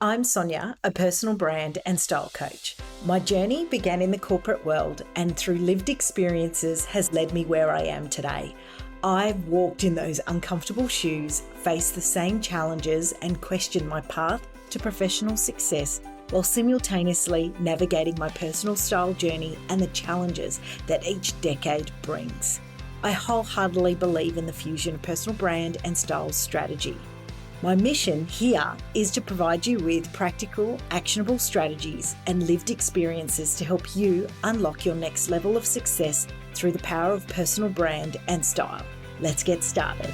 I'm Sonya, a personal brand and style coach. My journey began in the corporate world and through lived experiences has led me where I am today. I've walked in those uncomfortable shoes, faced the same challenges and questioned my path to professional success while simultaneously navigating my personal style journey and the challenges that each decade brings. I wholeheartedly believe in the fusion of personal brand and style strategy. My mission here is to provide you with practical, actionable strategies and lived experiences to help you unlock your next level of success through the power of personal brand and style. Let's get started.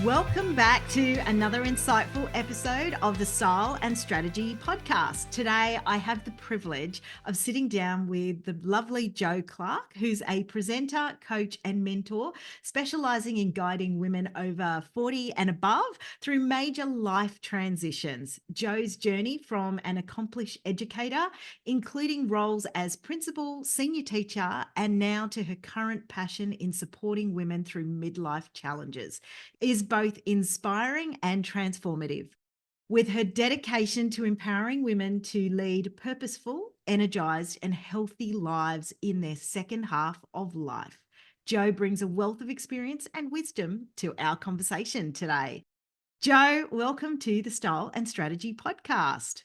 Welcome back to another insightful episode of the Style and Strategy podcast. Today, I have the privilege of sitting down with the lovely Jo Clark, who's a presenter, coach, and mentor, specializing in guiding women over 40 and above through major life transitions. Jo's journey from an accomplished educator, including roles as principal, senior teacher, and now to her current passion in supporting women through midlife challenges, is both inspiring and transformative. With her dedication to empowering women to lead purposeful, energized, and healthy lives in their second half of life, Jo brings a wealth of experience and wisdom to our conversation today. Jo, welcome to the Style and Strategy podcast.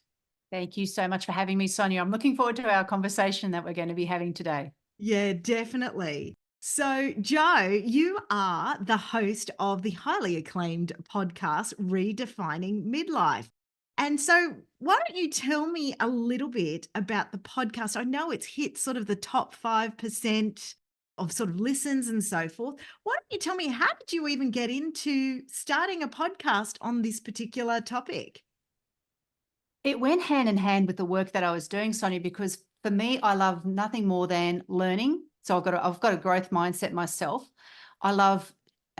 Thank you so much for having me, Sonia. I'm looking forward to our conversation that we're going to be having today. Yeah, definitely. So, Jo, you are the host of the highly acclaimed podcast, Redefining Midlife. And so, why don't you tell me a little bit about the podcast? I know it's hit sort of the top 5% of sort of listens and so forth. Why don't you tell me, how did you even get into starting a podcast on this particular topic? It went hand in hand with the work that I was doing, Sonia, because for me, I love nothing more than learning. So I've got a growth mindset myself. I love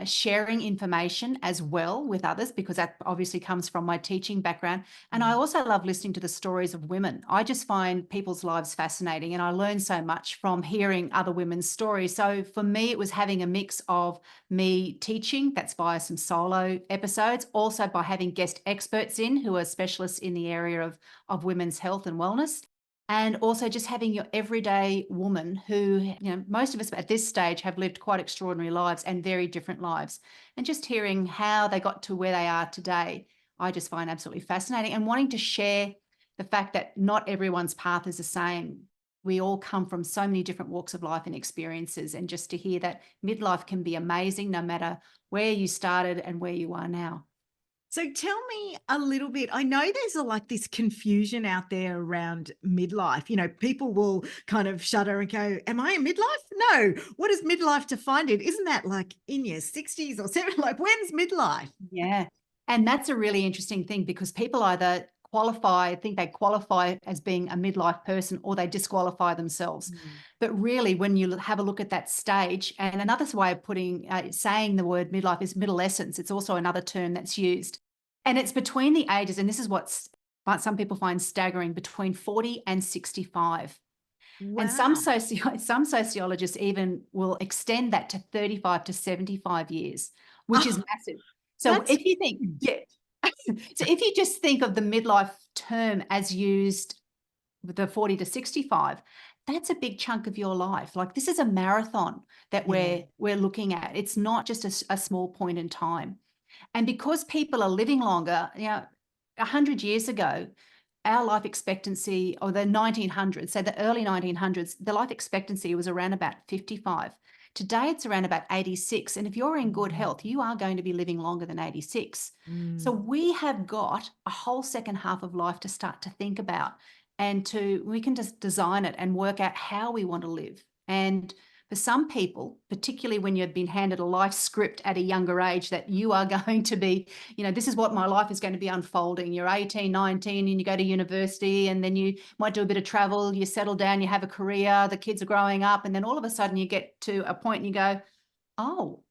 sharing information as well with others because that obviously comes from my teaching background. And I also love listening to the stories of women. I just find people's lives fascinating and I learn so much from hearing other women's stories. So for me, it was having a mix of me teaching, that's via some solo episodes, also by having guest experts in who are specialists in the area of women's health and wellness. And also just having your everyday woman who, most of us at this stage have lived quite extraordinary lives and very different lives. And just hearing how they got to where they are today, I just find absolutely fascinating and wanting to share the fact that not everyone's path is the same. We all come from so many different walks of life and experiences. And just to hear that midlife can be amazing no matter where you started and where you are now. So tell me a little bit. I know there's like this confusion out there around midlife. People will kind of shudder and go, "Am I in midlife? No. What is midlife defined in? Isn't that like in your 60s or 70s? Like, when's midlife?" Yeah. And that's a really interesting thing because people either think they qualify as being a midlife person or they disqualify themselves. But really, when you have a look at that stage, and another way of saying the word midlife is middle essence, it's also another term that's used. And it's between the ages, and this is what some people find staggering, between 40 and 65. And Wow. some sociologists even will extend that to 35 to 75 years, which is Oh, massive. So that's if you think, huge. yeah, so if you just think of the midlife term as used with the 40 to 65, that's a big chunk of your life. Like this is a marathon that Yeah. we're looking at. It's not just a small point in time. And because people are living longer, 100 years ago, our life expectancy, or the 1900s, so the early 1900s, the life expectancy was around about 55. Today, it's around about 86. And if you're in good health, you are going to be living longer than 86. So Mm. we have got a whole second half of life to start to think about, and we can just design it and work out how we want to live. And for some people, particularly when you've been handed a life script at a younger age that you are going to be, this is what my life is going to be unfolding. You're 18, 19, and you go to university, and then you might do a bit of travel, you settle down, you have a career, the kids are growing up, and then all of a sudden you get to a point and you go, oh,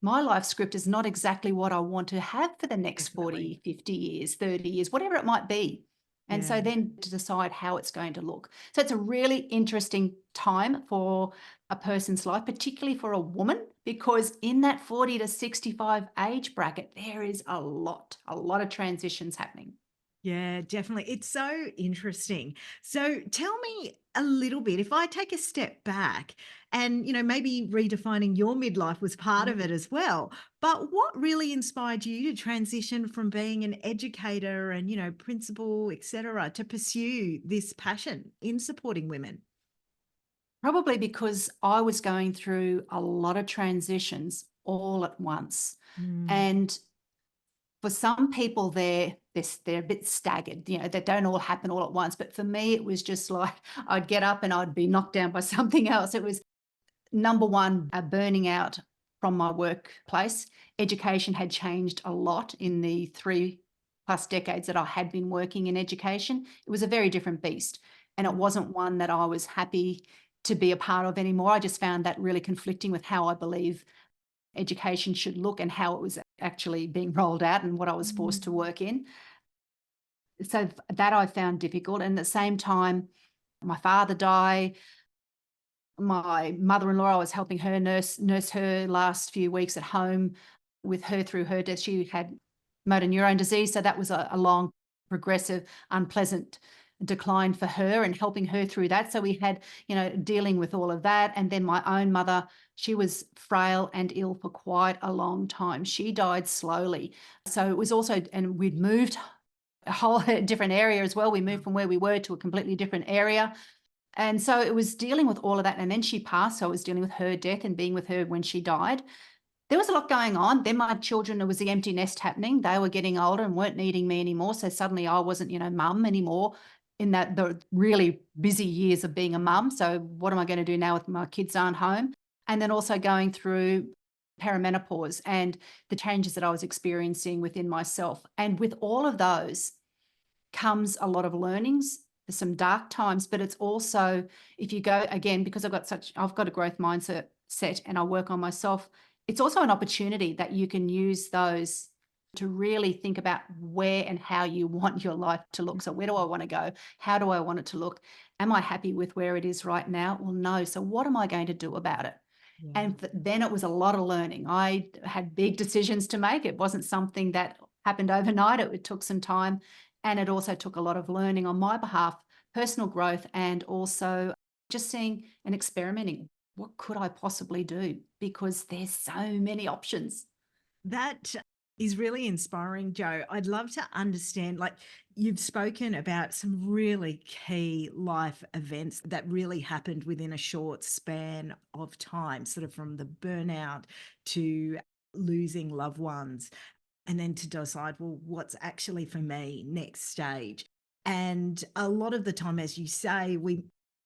my life script is not exactly what I want to have for the next Definitely. 40, 50 years, 30 years, whatever it might be. And so then to decide how it's going to look. So it's a really interesting time for a person's life, particularly for a woman, because in that 40 to 65 age bracket, there is a lot of transitions happening. Yeah, definitely. It's so interesting. So tell me a little bit, if I take a step back and, maybe redefining your midlife was part of it as well, but what really inspired you to transition from being an educator and, principal, etc., to pursue this passion in supporting women? Probably because I was going through a lot of transitions all at once. Mm. And for some people, they're a bit staggered, they don't all happen all at once. But for me, it was just like I'd get up and I'd be knocked down by something else. It was number one, burning out from my workplace. Education had changed a lot in the 3+ decades that I had been working in education. It was a very different beast. And it wasn't one that I was happy to be a part of anymore. I just found that really conflicting with how I believe education should look and how it was actually being rolled out and what I was forced to work in. So that I found difficult. And at the same time, my father died. My mother-in-law, I was helping her nurse her last few weeks at home with her through her death. She had motor neurone disease, so that was a long, progressive, unpleasant decline for her and helping her through that. So we had, dealing with all of that. And then my own mother, she was frail and ill for quite a long time. She died slowly. So it was also, and we'd moved a whole different area as well. We moved from where we were to a completely different area. And so it was dealing with all of that. And then she passed. So I was dealing with her death and being with her when she died. There was a lot going on. Then my children, it was the empty nest happening. They were getting older and weren't needing me anymore. So suddenly I wasn't, mum anymore in the really busy years of being a mum. So what am I going to do now with my kids aren't home? And then also going through perimenopause and the changes that I was experiencing within myself. And with all of those comes a lot of learnings. There's some dark times, but it's also, if you go again, because I've got a growth mindset and I work on myself, it's also an opportunity that you can use those to really think about where and how you want your life to look. So where do I want to go? How do I want it to look? Am I happy with where it is right now? Well, no. So what am I going to do about it? And then it was a lot of learning. I had big decisions to make. It wasn't something that happened overnight. It took some time. And it also took a lot of learning on my behalf, personal growth, and also just seeing and experimenting. What could I possibly do? Because there's so many options. That is really inspiring, Joe. I'd love to understand, like, you've spoken about some really key life events that really happened within a short span of time, sort of from the burnout to losing loved ones, and then to decide, well, what's actually for me next stage. And a lot of the time, as you say, we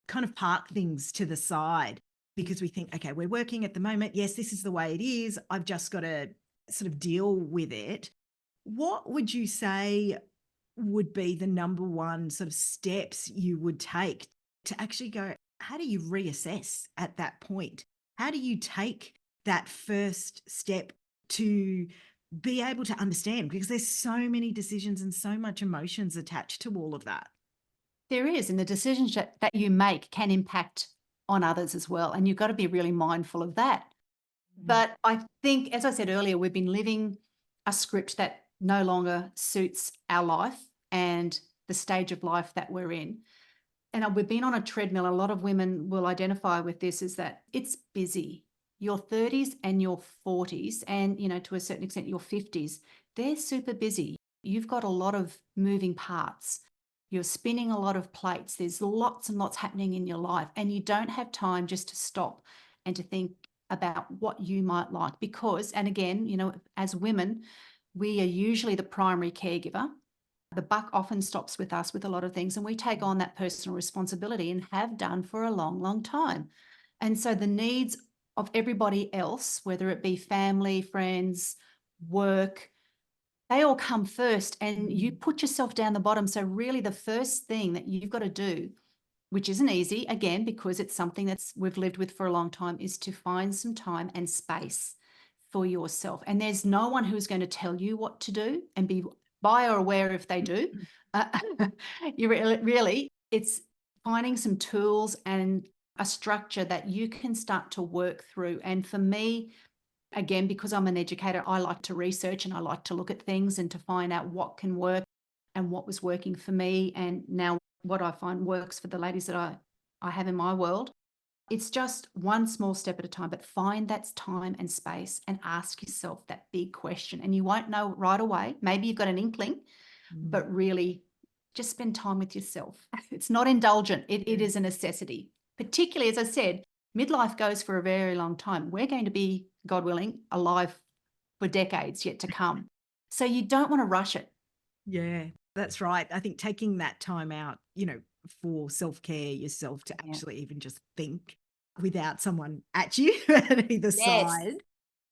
kind of park things to the side because we think, okay, we're working at the moment. Yes, this is the way it is. I've just got to sort of deal with it. What would you say would be the number one sort of steps you would take to actually go, how do you reassess at that point? How do you take that first step to be able to understand? Because there's so many decisions and so much emotions attached to all of that. There is, and the decisions that you make can impact on others as well. And you've got to be really mindful of that. But I think, as I said earlier, we've been living a script that no longer suits our life and the stage of life that we're in. And we've been on a treadmill. A lot of women will identify with this, is that it's busy. Your 30s and your 40s, and, to a certain extent, your 50s, they're super busy. You've got a lot of moving parts. You're spinning a lot of plates. There's lots and lots happening in your life, and you don't have time just to stop and to think about what you might like. Because, and again, as women, we are usually the primary caregiver. The buck often stops with us with a lot of things, and we take on that personal responsibility and have done for a long, long time. And so the needs of everybody else, whether it be family, friends, work, they all come first, and you put yourself down the bottom. So really the first thing that you've got to do, which isn't easy, again, because it's something that's we've lived with for a long time, is to find some time and space for yourself. And there's no one who's going to tell you what to do and be buyer aware if they do. Uh, you really, it's finding some tools and a structure that you can start to work through. And for me, again, because I'm an educator, I like to research and I like to look at things and to find out what can work and what was working for me. And now what I find works for the ladies that I have in my world. It's just one small step at a time, but find that time and space and ask yourself that big question. And you won't know right away. Maybe you've got an inkling, but really just spend time with yourself. It's not indulgent. It is a necessity. Particularly, as I said, midlife goes for a very long time. We're going to be, God willing, alive for decades yet to come. So you don't want to rush it. Yeah, that's right. I think taking that time out, for self-care yourself to Yeah. actually even just think without someone at you at either Yes. side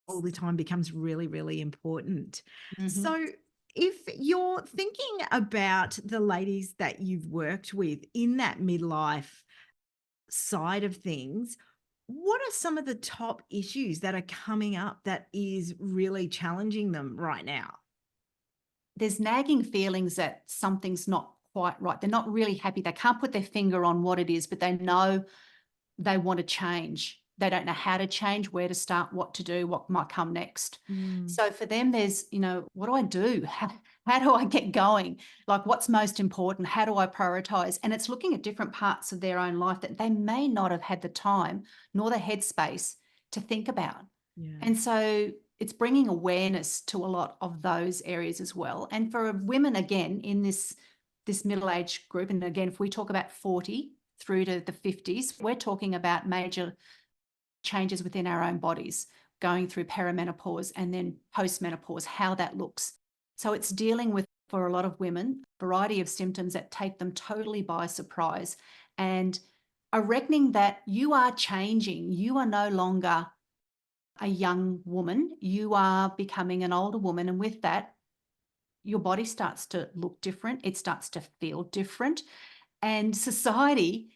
all the time becomes really, really important. Mhm. So if you're thinking about the ladies that you've worked with in that midlife side of things, what are some of the top issues that are coming up that is really challenging them right now? There's nagging feelings that something's not quite right. They're not really happy. They can't put their finger on what it is, but they know they want to change. They don't know how to change, where to start, what to do, what might come next. So for them, there's, what do I do? How do I get going? Like, what's most important? How do I prioritize? And it's looking at different parts of their own life that they may not have had the time nor the headspace to think about. Yeah. And so it's bringing awareness to a lot of those areas as well. And for women, again, in this middle-age group, and again, if we talk about 40 through to the 50s, we're talking about major changes within our own bodies, going through perimenopause and then postmenopause, how that looks. So it's dealing with, for a lot of women, a variety of symptoms that take them totally by surprise, and a reckoning that you are changing. You are no longer a young woman, you are becoming an older woman. And with that, your body starts to look different. It starts to feel different. And society,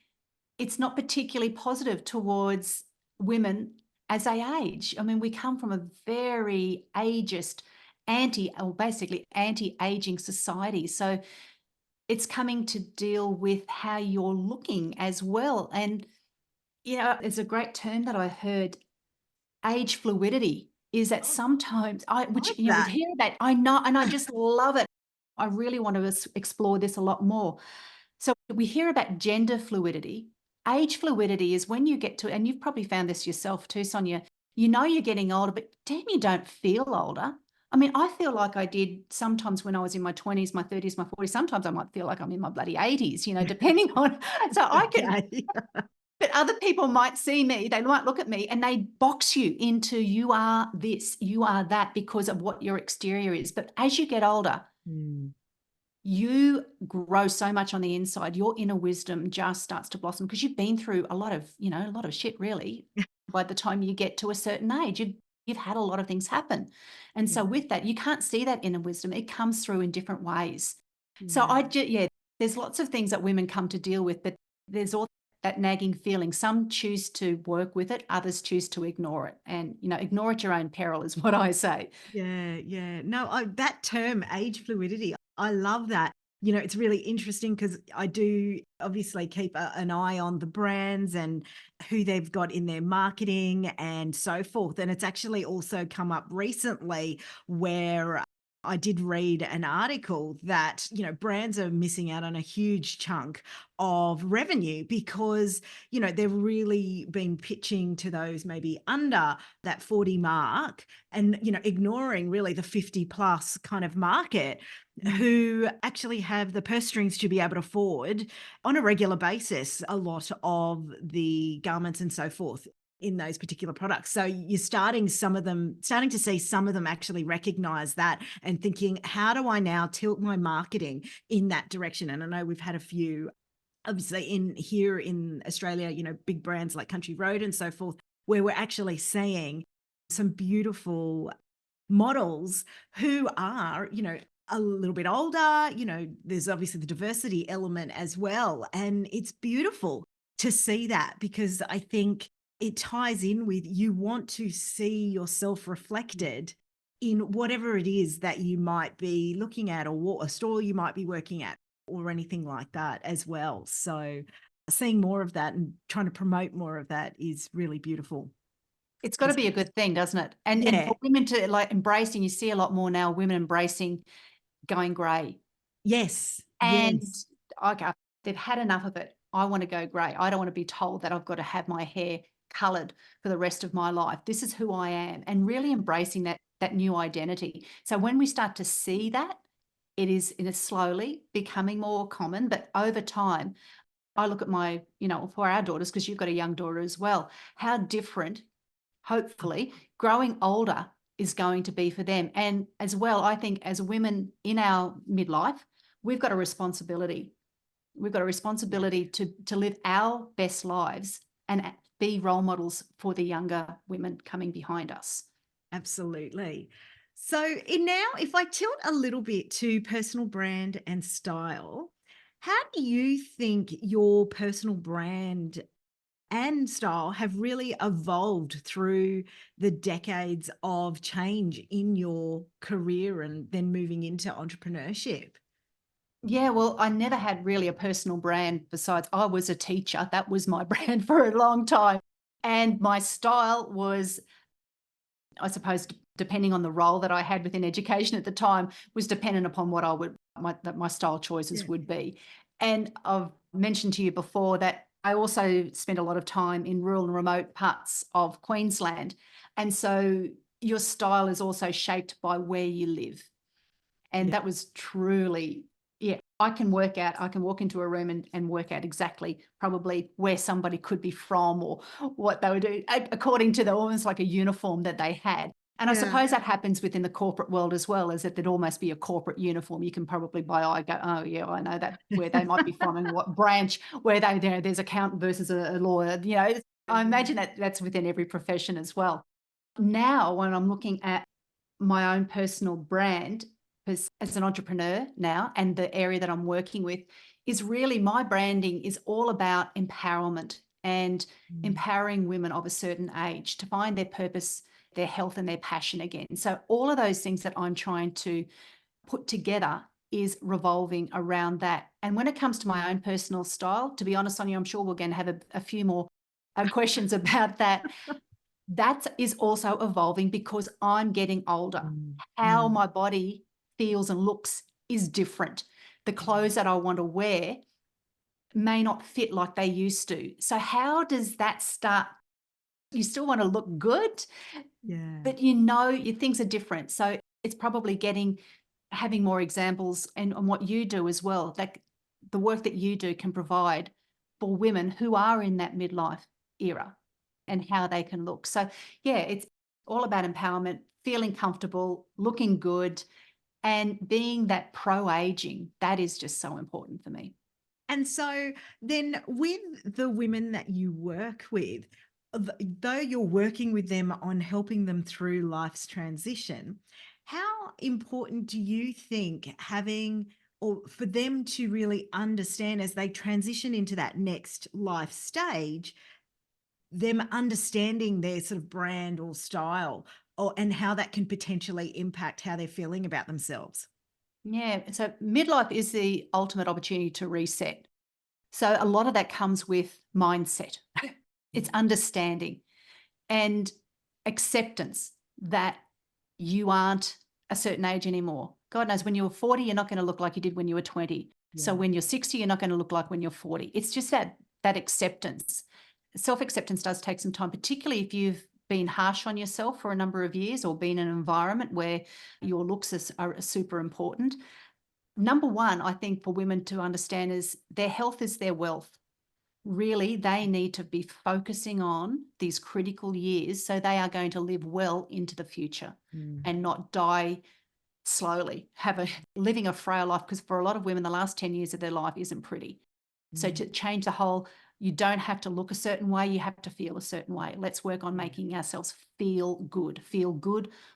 it's not particularly positive towards women as they age. I mean, we come from a very ageist, basically anti-aging society. So it's coming to deal with how you're looking as well. And, it's a great term that I heard, age fluidity, is that sometimes Like we that. hear that, I know, and I just love it. I really want to explore this a lot more. So we hear about gender fluidity. Age fluidity is when you get to, and you've probably found this yourself too, Sonia, you're getting older, but damn, you don't feel older. I mean, I feel like I did sometimes when I was in my 20s, my 30s, my 40s. Sometimes I might feel like I'm in my bloody 80s, depending on, so I can, Okay. but other people might see me, they might look at me and they box you into, you are this, you are that, because of what your exterior is. But as you get older, you grow so much on the inside. Your inner wisdom just starts to blossom because you've been through a lot of shit, really. By the time you get to a certain age, you've had a lot of things happen. And so with that, you can't see that inner wisdom. It comes through in different ways. So there's lots of things that women come to deal with, but there's all that nagging feeling. Some choose to work with it, others choose to ignore it. And, ignore at your own peril is what I say. Yeah. No, that term, age fluidity, I love that. It's really interesting because I do obviously keep an eye on the brands and who they've got in their marketing and so forth. And it's actually also come up recently where I did read an article that, brands are missing out on a huge chunk of revenue because, they've really been pitching to those maybe under that 40 mark and, ignoring really the 50 plus kind of market who actually have the purse strings to be able to afford on a regular basis a lot of the garments and so forth in those particular products. So you're starting to see some of them actually recognize that and thinking, how do I now tilt my marketing in that direction? And I know we've had a few, obviously here in Australia, big brands like Country Road and so forth, where we're actually seeing some beautiful models who are, a little bit older, there's obviously the diversity element as well. And it's beautiful to see that because I think it ties in with, you want to see yourself reflected in whatever it is that you might be looking at, or what a store you might be working at, or anything like that as well. So seeing more of that and trying to promote more of that is really beautiful. It's got to be a good thing, doesn't it? And Yeah. for women to like embracing, you see a lot more now, women embracing going grey. Yes. And Yes. okay, they've had enough of it. I want to go grey. I don't want to be told that I've got to have my hair coloured for the rest of my life. This is who I am, and really embracing that new identity. So when we start to see that, it is slowly becoming more common, but over time, I look at my, for our daughters, because you've got a young daughter as well, how different, hopefully, growing older is going to be for them. And as well, I think as women in our midlife, we've got a responsibility. We've got a responsibility to live our best lives and be role models for the younger women coming behind us. Absolutely. So in now, if I tilt a little bit to personal brand and style, how do you think your personal brand and style have really evolved through the decades of change in your career and then moving into entrepreneurship? Yeah, well, I never had really a personal brand besides I was a teacher. That was my brand for a long time. And my style was, I suppose, depending on the role that I had within education at the time, was dependent upon what my style choices Yeah. would be. And I've mentioned to you before that I also spent a lot of time in rural and remote parts of Queensland. And so your style is also shaped by where you live. And Yeah. that was truly, yeah, I can walk into a room and work out exactly probably where somebody could be from or what they would do according to almost like a uniform that they had. And I Yeah. suppose that happens within the corporate world as well, is that there'd almost be a corporate uniform. You can probably by eye go, oh yeah, I know that where they might be from and what branch, where there's accountant versus a lawyer. I imagine that that's within every profession as well. Now, when I'm looking at my own personal brand as an entrepreneur now, and the area that I'm working with is really, my branding is all about empowerment and Mm. empowering women of a certain age to find their purpose, their health, and their passion again. So all of those things that I'm trying to put together is revolving around that. And when it comes to my own personal style, to be honest, Sonia, I'm sure we're going to have a few more questions about that. That is also evolving because I'm getting older. Mm. How Mm. my body feels and looks is different. The clothes that I want to wear may not fit like they used to. So how does that start? You still want to look good, Yeah. but your things are different. So it's probably having more examples and on what you do as well. Like the work that you do can provide for women who are in that midlife era and how they can look. So yeah, it's all about empowerment, feeling comfortable, looking good, and being that pro-aging. That is just so important for me. And so then with the women that you work with, though you're working with them on helping them through life's transition, how important do you think having or for them to really understand as they transition into that next life stage, them understanding their sort of brand or style and how that can potentially impact how they're feeling about themselves? Yeah. So midlife is the ultimate opportunity to reset. So a lot of that comes with mindset. It's understanding and acceptance that you aren't a certain age anymore. God knows when you were 40, you're not going to look like you did when you were 20. So Yeah. when you're 60, you're not going to look like when you're 40. It's just that acceptance. Self-acceptance does take some time, particularly if you've been harsh on yourself for a number of years or been in an environment where your looks are super important. Number one, I think for women to understand is their health is their wealth. Really, they need to be focusing on these critical years so they are going to live well into the future Mm. and not die slowly, living a frail life. Because for a lot of women, the last 10 years of their life isn't pretty. So Mm. to change the whole, you don't have to look a certain way, you have to feel a certain way. Let's work on making ourselves feel good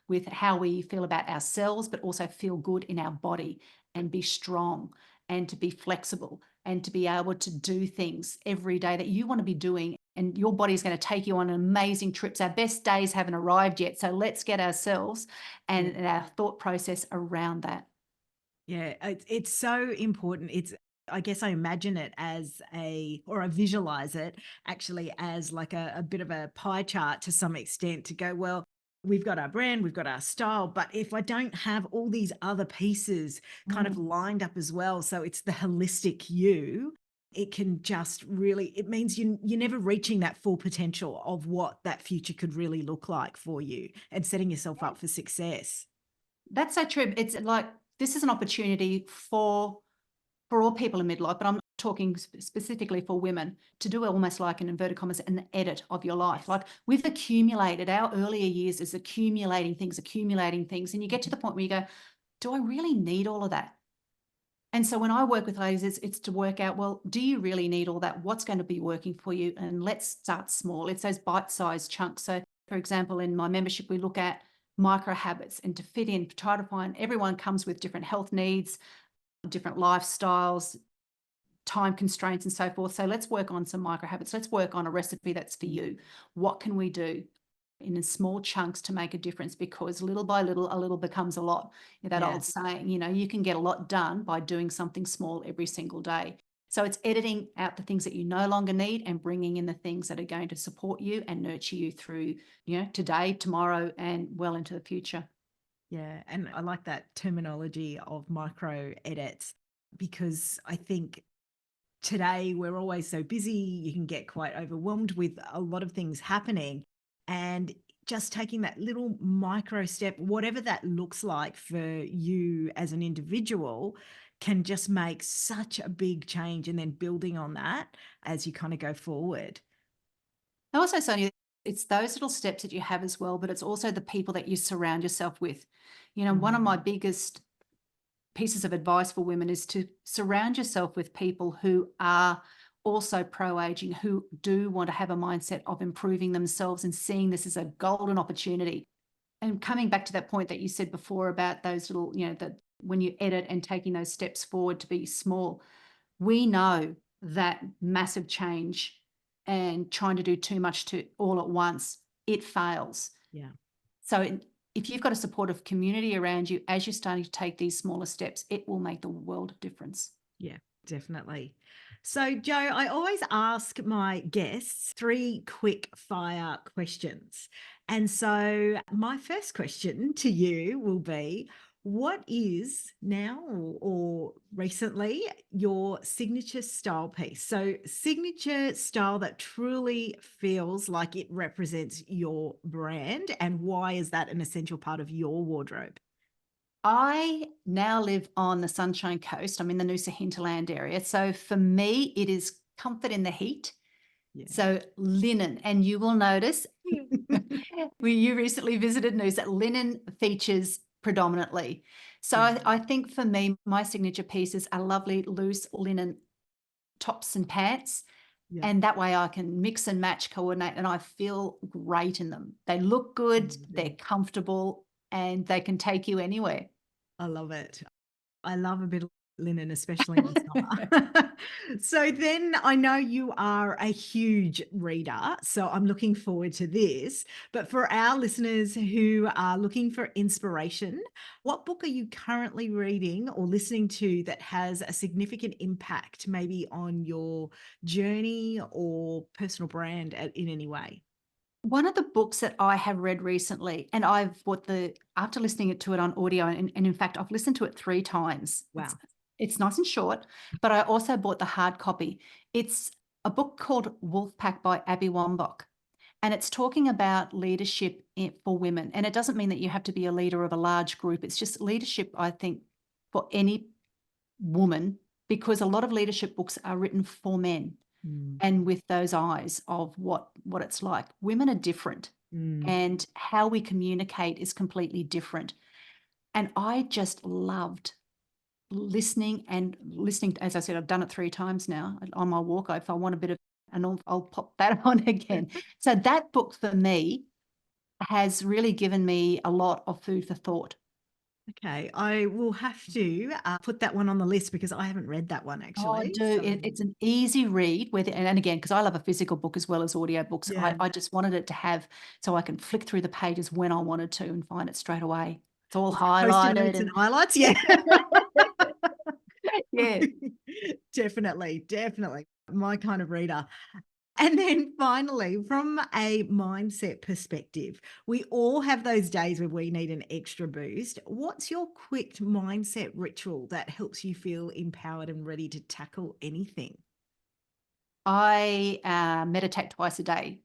with how we feel about ourselves, but also feel good in our body and be strong. and to be flexible and to be able to do things every day that you want to be doing. And your body is going to take you on amazing trips. Our best days haven't arrived yet. So let's get ourselves and our thought process around that. Yeah, it's so important. I guess I imagine it or I visualize it actually as like a bit of a pie chart to some extent to go, well, we've got our brand, we've got our style, but if I don't have all these other pieces kind of lined up as well, so it's the holistic you, it can just really, it means you're never reaching that full potential of what that future could really look like for you and setting yourself up for success. That's so true. It's like this is an opportunity for all people in midlife, but I'm talking specifically for women, to do almost like an inverted commas, an edit of your life. Like we've accumulated, our earlier years is accumulating things. And you get to the point where you go, do I really need all of that? And so when I work with ladies, it's to work out, well, do you really need all that? What's going to be working for you? And let's start small. It's those bite-sized chunks. So for example, in my membership, we look at micro habits and to fit in, try to find, everyone comes with different health needs, different lifestyles, time constraints and so forth. So let's work on some micro habits. Let's work on a recipe that's for you. What can we do in small chunks to make a difference? Because little by little, a little becomes a lot. That old saying, you can get a lot done by doing something small every single day. So it's editing out the things that you no longer need and bringing in the things that are going to support you and nurture you through, today, tomorrow, and well into the future. Yeah, and I like that terminology of micro edits because I think today we're always so busy, you can get quite overwhelmed with a lot of things happening. And just taking that little micro step, whatever that looks like for you as an individual, can just make such a big change. And then building on that as you kind of go forward. Also, Sonia, it's those little steps that you have as well, but it's also the people that you surround yourself with. One of my biggest pieces of advice for women is to surround yourself with people who are also pro-aging, who do want to have a mindset of improving themselves and seeing this as a golden opportunity. And coming back to that point that you said before about those little, that when you edit and taking those steps forward to be small, we know that massive change and trying to do too much to all at once, it fails. Yeah. So if you've got a supportive community around you as you're starting to take these smaller steps, it will make the world of difference. Yeah, definitely. So, Jo, I always ask my guests 3 quick fire questions. And so my first question to you will be, what is now or recently your signature style piece? So signature style that truly feels like it represents your brand, and why is that an essential part of your wardrobe? I now live on the Sunshine Coast. I'm in the Noosa hinterland area. So for me, it is comfort in the heat. Yeah. So linen, and you will notice you recently visited Noosa, linen features predominantly. So I think for me, my signature pieces are lovely loose linen tops and pants. Yeah. And that way I can mix and match, coordinate, and I feel great in them. They look good, they're comfortable, and they can take you anywhere. I love it. I love a bit of linen, especially in the summer. So then I know you are a huge reader, so I'm looking forward to this. But for our listeners who are looking for inspiration, what book are you currently reading or listening to that has a significant impact maybe on your journey or personal brand in any way? One of the books that I have read recently, and I've bought after listening to it on audio, and in fact, I've listened to it 3 times. Wow. It's nice and short, but I also bought the hard copy. It's a book called Wolfpack by Abby Wambach, and it's talking about leadership for women. And it doesn't mean that you have to be a leader of a large group. It's just leadership, I think, for any woman, because a lot of leadership books are written for men. And with those eyes of what it's like. Women are different, and how we communicate is completely different. And I just loved listening, as I said, I've done it 3 times now on my walk. If I want a bit of, and I'll pop that on again. So that book for me has really given me a lot of food for thought. Okay, I will have to put that one on the list because I haven't read that one Oh, actually. do. So It's an easy read with, and again, because I love a physical book as well as audio books, yeah, I just wanted it to have, so I can flick through the pages when I wanted to and find it straight away. It's all post-it highlighted notes and and highlights. Yeah. yeah. Definitely, definitely my kind of reader. And then finally, from a mindset perspective, we all have those days where we need an extra boost. What's your quick mindset ritual that helps you feel empowered and ready to tackle anything? I meditate twice a day.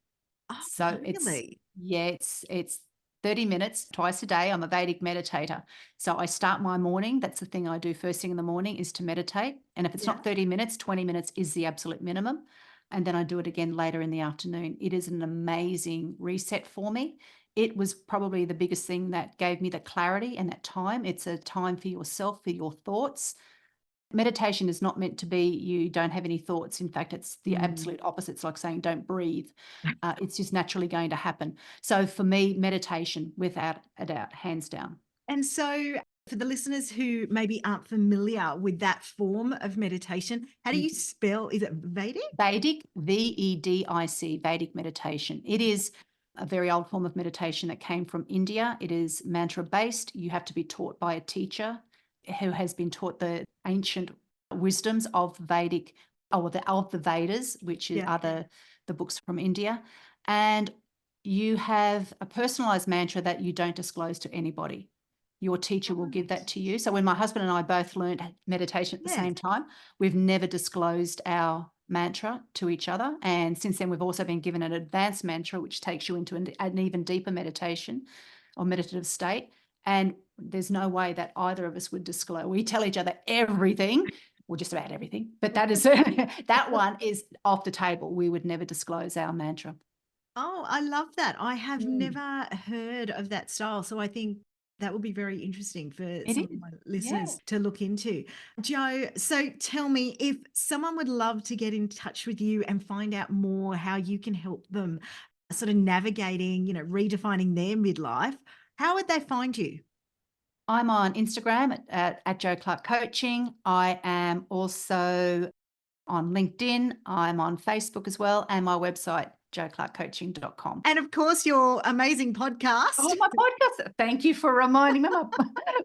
Oh, So it's, really? yeah, it's 30 minutes twice a day. I'm a Vedic meditator. So I start my morning. That's the thing I do first thing in the morning is to meditate. And if it's Yeah. not 30 minutes, 20 minutes is the absolute minimum. And then I do it again later in the afternoon. It is an amazing reset for me. It was probably the biggest thing that gave me the clarity and that time. It's a time for yourself, for your thoughts. Meditation is not meant to be you don't have any thoughts. In fact, it's the Mm. absolute opposite. It's like saying don't breathe. It's just naturally going to happen. So for me, meditation, without a doubt, hands down. And so, for the listeners who maybe aren't familiar with that form of meditation, how do you spell? Is it Vedic? Vedic, Vedic, Vedic meditation. It is a very old form of meditation that came from India. It is mantra based. You have to be taught by a teacher who has been taught the ancient wisdoms of Vedic, or of the Vedas, which Yeah. are the books from India. And you have a personalized mantra that you don't disclose to anybody. Your teacher will give that to you. So when my husband and I both learned meditation at the Yes. same time, we've never disclosed our mantra to each other. And since then, we've also been given an advanced mantra, which takes you into an even deeper meditation or meditative state. And there's no way that either of us would disclose. We tell each other everything, or just about everything, but that is that one is off the table. We would never disclose our mantra. Oh, I love that. I have Mm. never heard of that style. So I think that would be very interesting for It some of is. my Yeah. listeners to look into. Joe, so tell me, if someone would love to get in touch with you and find out more how you can help them sort of navigating, redefining their midlife, how would they find you? I'm on Instagram at Joe Clark Coaching. I am also on LinkedIn. I'm on Facebook as well, and my website, joeclarkcoaching.com. And of course, your amazing podcast. Oh, my podcast. Thank you for reminding me.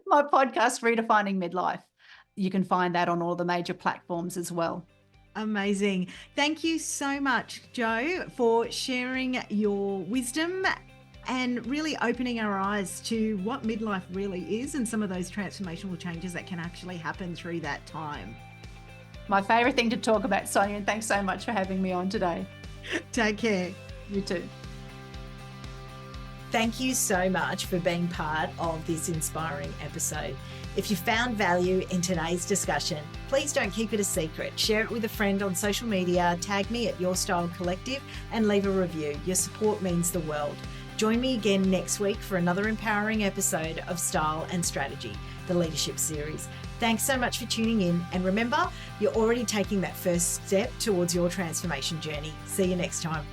My podcast, Redefining Midlife. You can find that on all the major platforms as well. Amazing. Thank you so much, Joe, for sharing your wisdom and really opening our eyes to what midlife really is and some of those transformational changes that can actually happen through that time. My favorite thing to talk about, Sonya, and thanks so much for having me on today. Take care. You too. Thank you so much for being part of this inspiring episode. If you found value in today's discussion, please don't keep it a secret. Share it with a friend on social media, tag me at Your Style Collective, and leave a review. Your support means the world. Join me again next week for another empowering episode of Style and Strategy, the Leadership Series. Thanks so much for tuning in. And remember, you're already taking that first step towards your transformation journey. See you next time.